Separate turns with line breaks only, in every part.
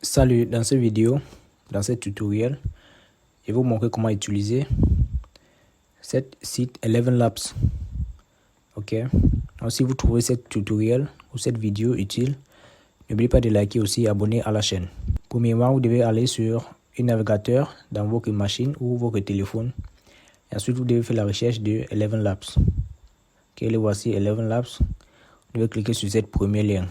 Salut, dans cette vidéo, dans ce tutoriel, je vais vous montrer comment utiliser cette site Eleven Labs. Ok. Donc, si vous trouvez ce tutoriel ou cette vidéo utile, n'oubliez pas de liker aussi et abonner à la chaîne. Premièrement, vous devez aller sur un navigateur dans votre machine ou votre téléphone. Et ensuite, vous devez faire la recherche de Eleven Labs. Ok, le voici Eleven Labs. Vous devez cliquer sur cette premier lien.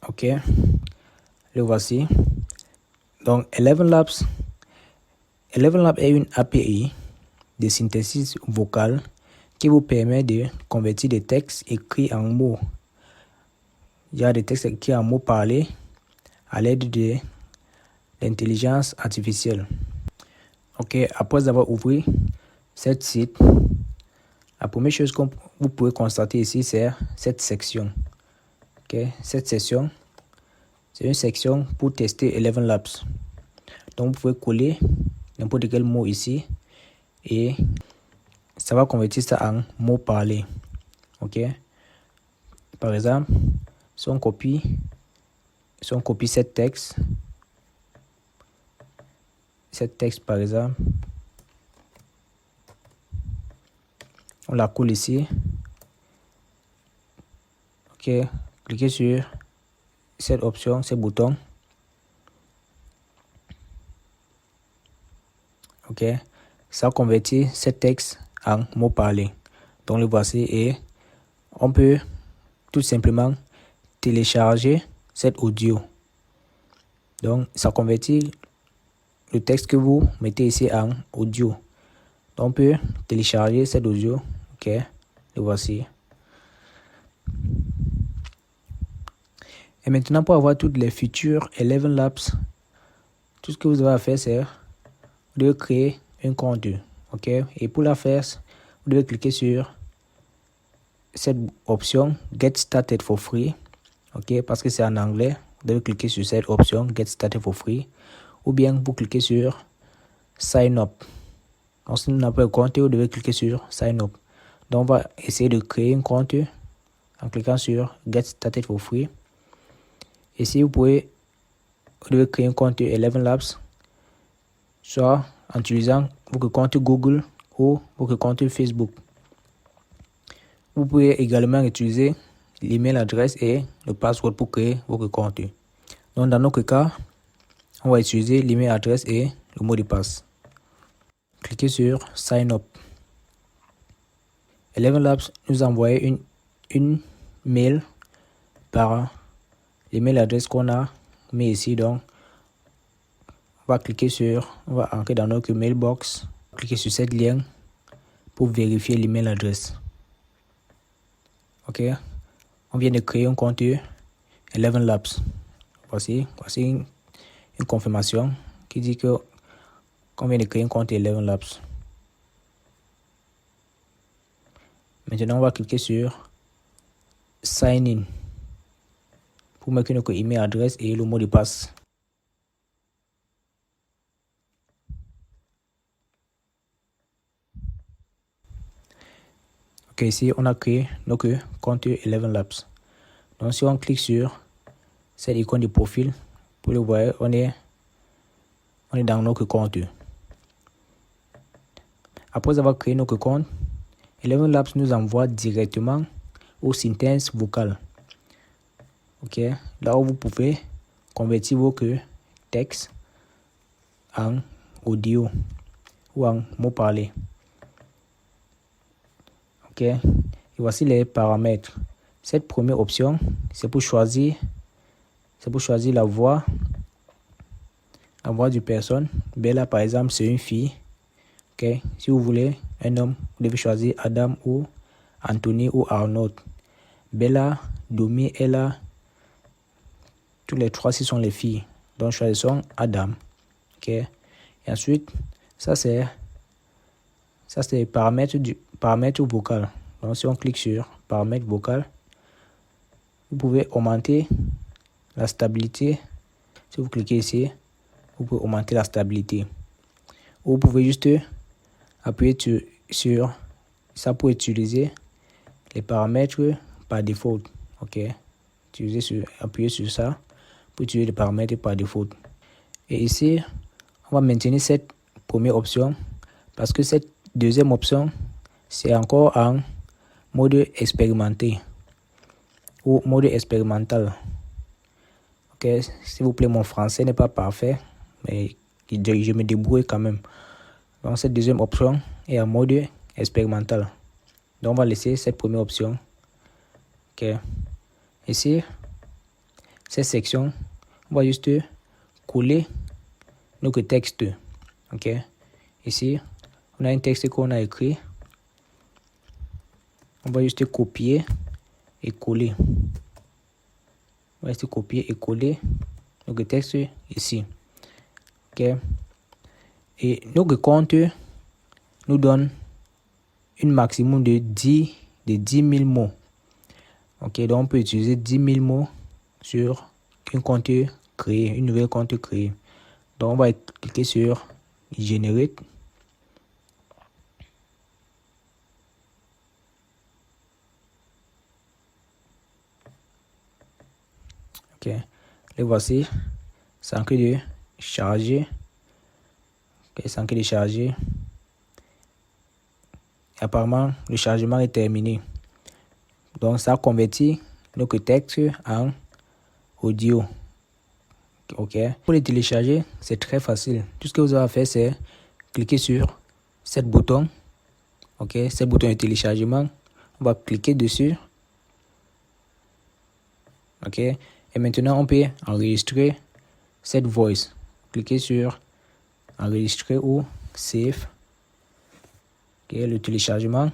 Ok, le voici. Donc, Eleven Labs est une API de synthèse vocale qui vous permet de convertir des textes écrits en mots. Il y a des textes écrits en mots parlés à l'aide de l'intelligence artificielle. Ok, après avoir ouvert cette site, la première chose que vous pouvez constater ici, c'est cette section. Ok, cette section, c'est une section pour tester Eleven Labs. Donc, vous pouvez coller n'importe quel mot ici et ça va convertir ça en mots parlés. Ok. Par exemple, si on copie cet texte par exemple, on la colle ici. Ok. Cliquez sur cette option, ce bouton. Ok. Ça convertit ce texte en mots parlés. Donc le voici et on peut tout simplement télécharger cet audio. Donc ça convertit le texte que vous mettez ici en audio. Donc on peut télécharger cet audio. Ok, le voici. Et maintenant, pour avoir toutes les features Eleven Labs, tout ce que vous avez à faire, c'est de créer un compte. Ok, et pour la faire, vous devez cliquer sur cette option Get Started for Free. Ok, parce que c'est en anglais, vous devez cliquer sur cette option Get Started for Free. Ou bien vous cliquez sur Sign Up. Donc, si vous n'avez pas de compte, vous devez cliquer sur Sign Up. Donc, on va essayer de créer un compte en cliquant sur Get Started for Free. Ici, vous devez créer un compte Eleven Labs, soit en utilisant votre compte Google ou votre compte Facebook. Vous pouvez également utiliser l'email adresse et le password pour créer votre compte. Donc, dans notre cas, on va utiliser l'email adresse et le mot de passe. Cliquez sur Sign Up. Eleven Labs nous envoie une mail par l'email adresse qu'on a mis ici. Donc, on va entrer dans notre mailbox, cliquer sur cette lien pour vérifier l'email adresse. Ok, on vient de créer un compte Eleven Labs. Voici une confirmation qui dit qu'on vient de créer un compte Eleven Labs. Maintenant, on va cliquer sur Sign In pour mettre notre email adresse et le mot de passe. Ok, ici, on a créé notre compte Eleven Labs. Donc, si on clique sur cette icône de profil, pour le voir, on est dans notre compte. Après avoir créé notre compte, Eleven Labs nous envoie directement au synthèse vocale. Ok, là où vous pouvez convertir votre texte en audio ou en mots parlés. Ok, et voici les paramètres. Cette première option, c'est pour choisir la voix du personne. Bella, par exemple, c'est une fille. Ok, si vous voulez un homme, vous devez choisir Adam ou Anthony ou Arnold. Bella, Domi, Ella, tous les trois, ce sont les filles. Donc, choisissons Adam. Ok, et ensuite, ça c'est les paramètres vocal. Donc, si on clique sur paramètres vocal, vous pouvez augmenter la stabilité. Si vous cliquez ici, vous pouvez augmenter la stabilité. Ou vous pouvez juste appuyer sur ça pour utiliser les paramètres par défaut. Ok, appuyez sur ça pour utiliser les paramètres par défaut. Et ici, on va maintenir cette première option parce que cette deuxième option, c'est encore en mode expérimenté ou mode expérimental. Ok, s'il vous plaît, mon français n'est pas parfait, mais je me débrouille quand même. Donc cette deuxième option est en mode expérimental. Donc on va laisser cette première option. Ok, ici, cette section, on va juste coller notre texte. Ok, ici, on a un texte qu'on a écrit. On va juste copier et coller. On va juste copier et coller notre texte ici. Ok, et notre compte nous donne une maximum de 10 000 mots. Ok, donc on peut utiliser 10 000 mots sur un compte créé, une nouvelle compte créée. Donc on va cliquer sur Generate. Ok, les voici. C'est en train de charger. Ok, c'est en train de charger. Apparemment, le chargement est terminé. Donc ça convertit notre texte en audio. Ok, pour les télécharger, c'est très facile. Tout ce que vous avez à faire, c'est cliquer sur ce bouton. Ok, ce bouton de téléchargement. On va cliquer dessus. Ok, et maintenant on peut enregistrer cette voice. Cliquez sur enregistrer ou save. Ok, le téléchargement.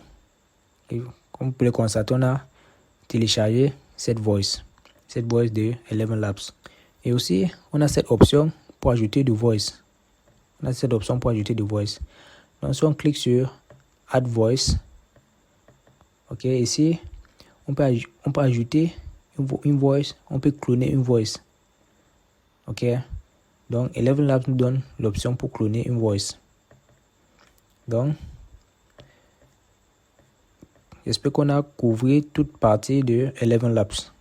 Et comme vous pouvez le constater, on a téléchargé cette voice de Eleven Labs. Et aussi, on a cette option pour ajouter de voice. Donc si on clique sur Add Voice, ok, ici, on peut ajouter une voice, on peut cloner une voice. Ok, donc Eleven Labs nous donne l'option pour cloner une voice. Donc, j'espère qu'on a couvert toute partie de Eleven Labs.